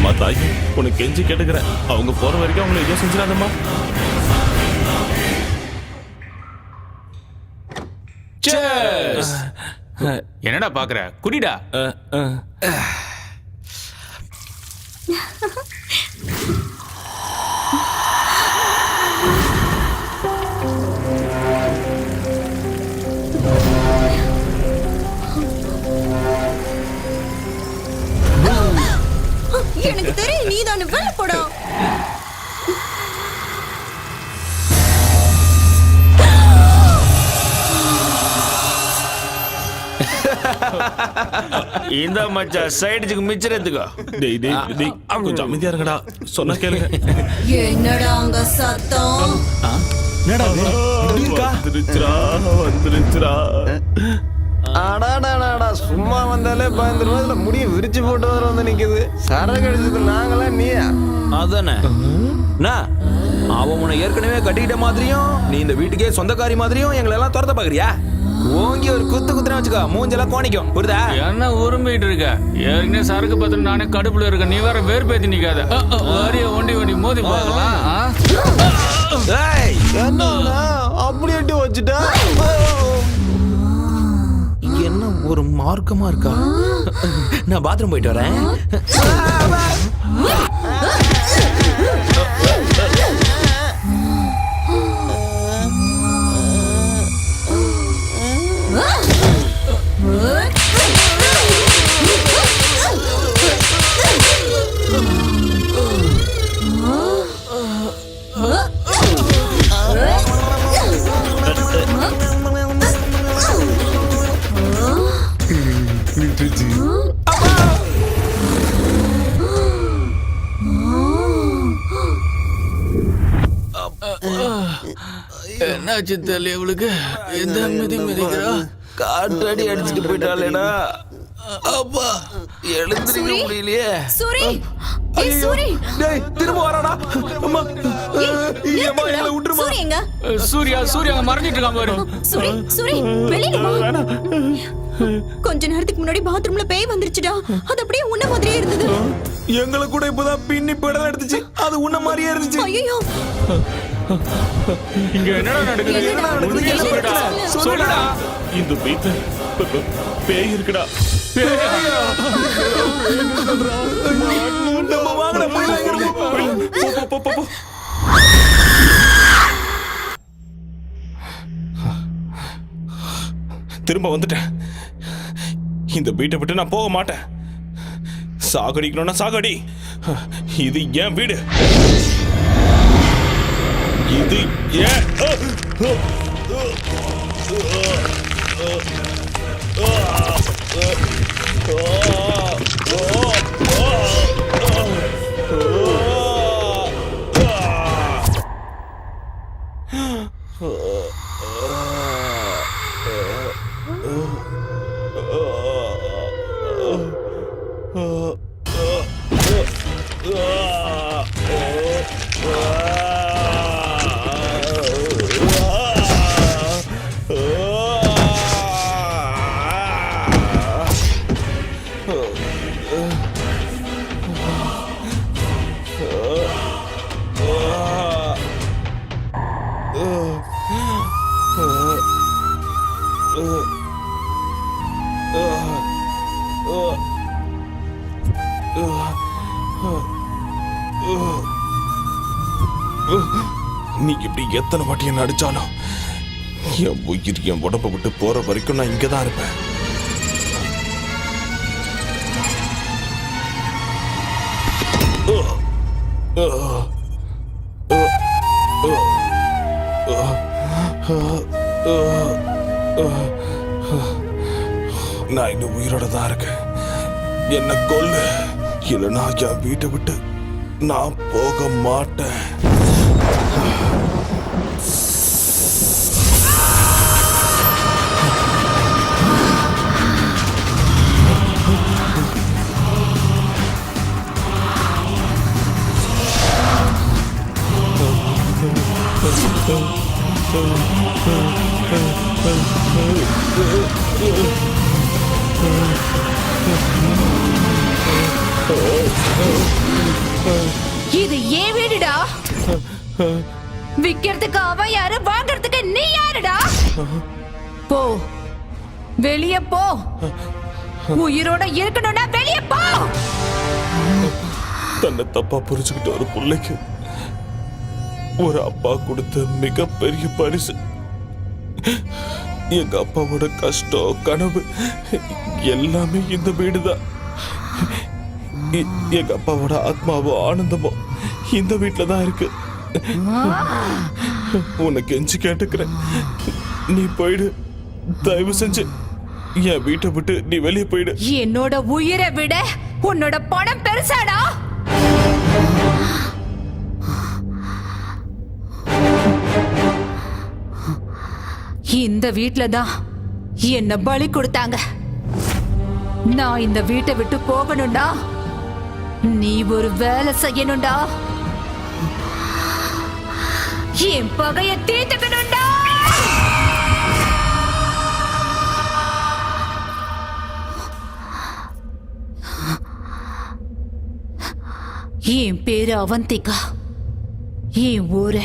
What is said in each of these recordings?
அம்மா தாய், உனக்கு கெஞ்சி கேட்டுக்கிறேன், அவங்க போற வரைக்கும் அவங்களை எதுவும் செஞ்சிடாதம்மா. என்னடா பாக்குற? குடிடா. எனக்கு தெரியும் நீதானு வெளில போடா. இந்த மச்சா சைடுக்கு மிச்சறதுக்கோ. டேய் டேய் டேய், கொஞ்சம் அமைதியா இருங்கடா, சொன்னா கேளுங்க. என்னடா அங்க சத்தம்? வந்துருச்சுடா. அடாடாடா, சும்மா வந்தாலே பயந்துருவா. முடிய விரிச்சு போட்டு வர வந்து நிக்குது. சரக்கு அடிச்சது நாங்களா நீயா? அதானே அவன் உன்னை ஏற்கனவே கட்டிக்கிட்ட மாதிரியும் நீ இந்த வீட்டுக்கே சொந்தக்காரி மாதிரியும் எங்களை எல்லாம் துரத்த பாக்குறியா? ஓங்கி ஒரு குத்து குத்துனா வச்சுக்கோ, மூஞ்செல்லாம் கோணிக்கும். புரியுதா? என்ன உரிமைட்டு இருக்க? ஏற்கனவே சரக்கு பத்திரம் நானே கடுப்புல இருக்க, நீ வேற வேறுபேத்தி நிக்காத. ஒண்டி ஒண்டி மோதி பார்க்கலாம். என்னன்னா அப்படி எட்டி வச்சுட்டா? என்ன ஒரு மார்க்கமா இருக்கா? நான் பாத்ரூம் போயிட்டு வரேன். என்னாச்சு தெரியல இவளுக்கு? எந்த மிதி மிதிக்கிறா? காற்றடி அடிச்சுட்டு போயிட்டாளேடா. அப்பா எழுந்திருக்க முடியலையே. சூரி, ஏய் சூரி, டேய் திரும்ப வராடா. அம்மா எங்களை விட்டுருமா? சூரி எங்க? சூர்யா மறைஞ்சிட்டு இருக்கான் பாரு. சூரி வெளியில வா. கொஞ்ச நேரத்துக்கு முன்னாடி பாத்ரூம்ல பேய் வந்துருச்சுடா. அது அப்படியே உன்ன மாதிரியே இருந்தது. எங்களை கூட இப்பதான் பின்னி படம் எடுத்துச்சு. அது உன்ன மாதிரியே இருந்துச்சு. ஐயோ, இங்க என்னடா நடக்குது? சொல்லுடா. இந்த வீட்டுல பேய் இருக்குடா. நம்ம வாங்கடா, போ. திரும்ப வந்துட்டேன். இந்த வீட்டை விட்டு நான் போக மாட்டேன். சாகடிக்கணும்னா சாகடி. இது ஏன் வீடு. இது ஏன் நீ இப்படி எத்தனை வாட்டி என்ன அடிச்சாலும் என் உயிர் என் உடம்பை விட்டு போற வரைக்கும் நான் இங்கதான் இருப்பேன். நான் இன்னும் உயிரோட தான் இருக்கேன். என்ன கொல்லு, இல்லைன்னா என் வீட்டை விட்டு நான் போக மாட்டேன். Oh இது ஏன் வீடுடா? விக்கிறதுக்கு அவன் யாரு, வாங்கறதுக்கு நீ யாருடா? போ, வெளியே போ. உயிரோட இருக்கணும்னா வெளியே போ. தன்னை தப்பா புரிஞ்சுக்கிட்ட ஒரு பிள்ளைக்கு ஒரு அப்பா கொடுத்த மிகப்பெரிய பரிசு. எங்க அப்பாவோட கஷ்டம், கனவு எல்லாமே இந்த வீடுதான். எங்க அப்பாவோட ஆத்மாவோ ஆனந்தமோ இந்த வீட்டுல தான் இருக்கு. உனக்கு கெஞ்சி கேட்டுக்கிறேன், நீ போயிடு. தயவு செஞ்சு என் வீட்டை விட்டு நீ வெளியே போயிடு. என்னோட உயிரை விட உன்னோட பணம் பெருசாடா. இந்த வீட்ல தான் என்ன பலி கொடுத்தாங்க. நான் இந்த வீட்டை விட்டு போகணும்டா. நீ ஒரு வேலை செய்யணும்டா. என் பகைய தீர்த்துக்கணும்டா. என் பேரு அவந்திகா. என் ஊரு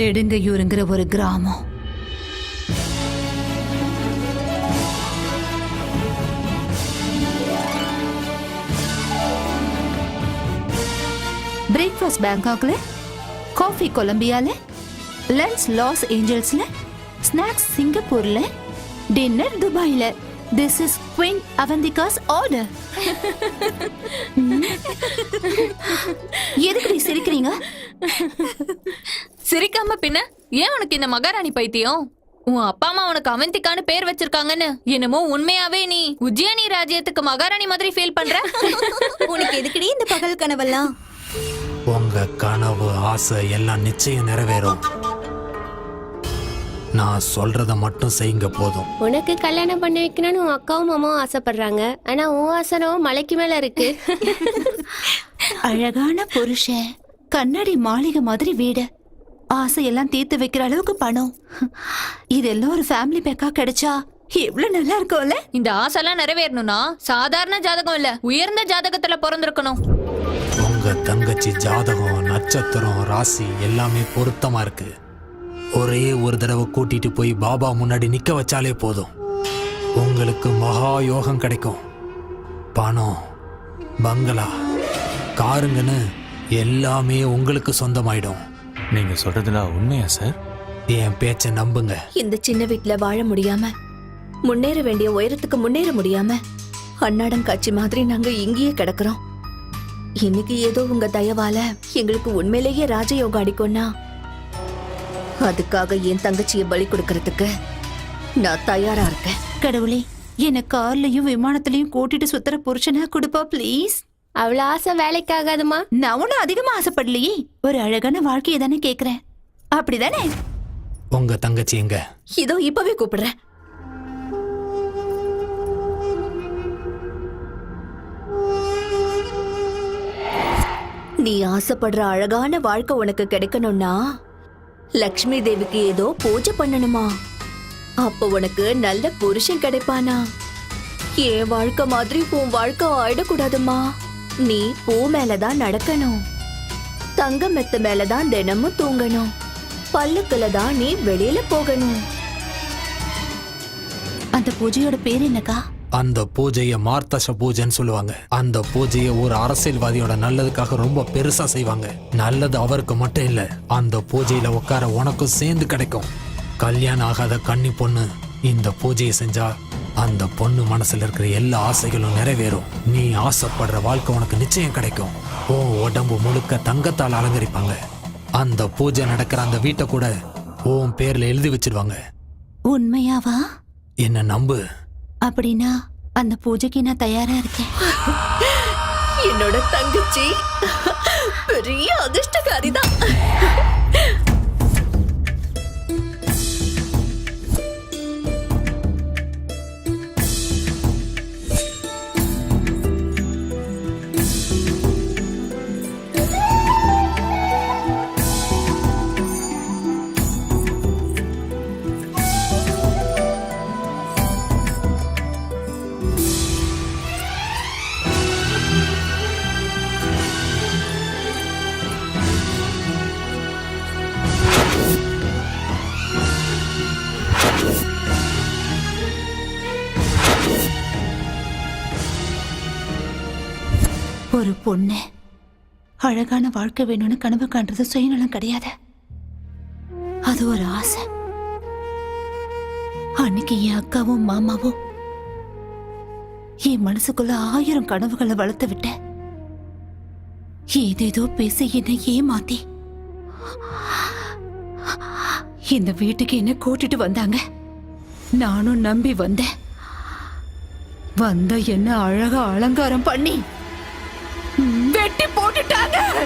நெடுங்கையூருங்கிற ஒரு கிராமம். பிரேக்ஃபாஸ்ட் பேங்காக்ல, காஃபி கொலம்பியால, லஞ்ச் லாஸ் ஏஞ்சல்ஸ்ல, ஸ்நாக்ஸ் சிங்கப்பூர்ல, டின்னர் துபாயில. This is queen Avantika's order. எதுக்கு நீ சிரிக்கிறீங்க? சிரிக்காம பின்ன ஏன் உனக்கு இந்த மகாராணி பைத்தியம்? உன் அப்பா அம்மா உனக்கு அவந்திகான்னு பேர் வச்சிருக்காங்கன்னு என்னமோ உண்மையாவே நீ உஜ்ஜயினி ராஜ்யத்துக்கு மகாராணி மாதிரி ஃபீல் பண்ற. உனக்கு எதுக்குடி இந்த பகல் கனவெல்லாம்? உங்க கனவு, ஆசை எல்லாம் நிச்சயம் நிறைவேறும். நான் சொல்றத மட்டும் செய்யுங்க போதும். உனக்கு கல்யாணம் பண்ணி வைக்கணும்னு உன் அக்காவும் மாமாவும் ஆசைப்படுறாங்க. ஆனா உன் ஆசனோ மலைக்கு மேல இருக்கு. அழகான புருஷன், கண்ணாடி மாளிகை மாதிரி வீடு, ஆசையெல்லாம் தீர்த்து வைக்கிற அளவுக்கு பணம், இதெல்லாம் ஒரு ஃபேமிலி பேக்கா கிடைச்சா எவ்வளவு நல்லா இருக்கும்ல. இந்த ஆசைலாம் நிறைவேறணும்னா சாதாரண ஜாதகம் இல்ல, உயர்ந்த ஜாதகத்துல பிறந்திருக்கணும். உங்க தங்கச்சி ஜாதகம், நட்சத்திரம், ராசி எல்லாமே பொருத்தமா இருக்கு. ஒரே ஒரு தடவை கூட்டிட்டு போய் பாபா முன்னாடி நிக்க வச்சாலே போதும். உங்களுக்கு மகா யோகம் கிடைக்கும். பணம், பங்களா, காருங்கன்னு எல்லாமே உங்களுக்கு சொந்தமாயிடும். நீங்க சொல்றதுலாம் உண்மையா சார்? என் பேச்ச நம்புங்க. இந்த சின்ன வீட்டுல வாழ முடியாம, முன்னேற வேண்டிய உயரத்துக்கு முன்னேற முடியாம அன்னாடம் காட்சி மாதிரி நாங்க இங்கேயே கிடக்குறோம். இன்னைக்கு ஏதோ உங்க தயவால எங்களுக்கு உண்மையிலேயே ராஜயோகம் அடிக்கும்னா அதுக்காக என் தங்கச்சியை பலி கொடுக்கறதுக்கு நான் தயாரா இருக்கேன். கடவுளே, என்ன கார்லயும் விமானத்திலயும் கூட்டிட்டு சுத்துற புருஷனா கொடுப்பா ப்ளீஸ். அவ்வளவு ஆசை வேலைக்கு ஆகாதுமா. நான் ஒன்னும் அதிகமா ஆசைப்படலையே, ஒரு அழகான வாழ்க்கையை தானே கேக்குறேன். அப்படிதானே? உங்க தங்கச்சி எங்க? இதோ இப்பவே கூப்பிடுறேன். நீ ஆசைப்படுற அழகான வாழ்க்கை உனக்கு கிடைக்கணும்னா லக்ஷ்மி தேவிக்கு ஏதோ பூஜை பண்ணணுமா? அப்ப உனக்கு நல்ல புருஷன் கிடைப்பானா? என் வாழ்க்கை மாதிரி உன் வாழ்க்கை ஆயிடக்கூடாதுமா. நீ பூ மேலதான் நடக்கணும், தங்க மெத்த மேலதான் தினமும் தூங்கணும், பல்லுக்குல தான் நீ வெளியில போகணும். அந்த பூஜையோட பேர் என்னக்கா? அந்த பூஜைய மார்த்தச பூஜைன்னு சொல்லுவாங்க. அந்த பூஜைய ஒரு அரசியல்வாதியோட நல்லதுக்காக ரொம்ப பெருசா செய்வாங்க. நல்லது அவருக்கு மட்டும் இல்ல, அந்த பூஜையில உட்கார உனக்கும் சேர்ந்து கிடைக்கும். கல்யாணம் ஆகாத கன்னி பொண்ணு இந்த பூஜையை செஞ்சா அந்த பொண்ணு மனசுல இருக்கிற எல்லா ஆசைகளும் நிறைவேறும். நீ ஆசைப்படுற வாழ்க்கை உனக்கு நிச்சயம் கிடைக்கும். உடம்பு முழுக்க தங்கத்தால் அலங்கரிப்பாங்க. அந்த பூஜை நடக்கிற அந்த வீட்டை கூட உன் பேர்ல எழுதி வச்சிடுவாங்க. உண்மையாவா? என்ன நம்பு. அப்படின்னா அந்த பூஜைக்கு நான் தயாரா இருக்கேன். என்னோட தங்கச்சி பெரிய அதிர்ஷ்டக்காரிதான். ஒரு பொண்ணு அழகான வாழ்க்கை வேணும்னு கனவு காண்றது சுயநலம் கிடையாது, அது ஒரு ஆசை. அன்னைக்கு என் அக்காவும் மாமாவும் என் மனசுக்குள்ள 1000 கனவுகளை வளர்த்து விட்ட, ஏதேதோ பேசி என்னை ஏமாத்தி இந்த வீட்டுக்கு என்ன கூட்டிட்டு வந்தாங்க. நானும் நம்பி வந்தேன். வந்த என்ன அழகா அலங்காரம் பண்ணி வெட்டி போட்டுட்டாங்க.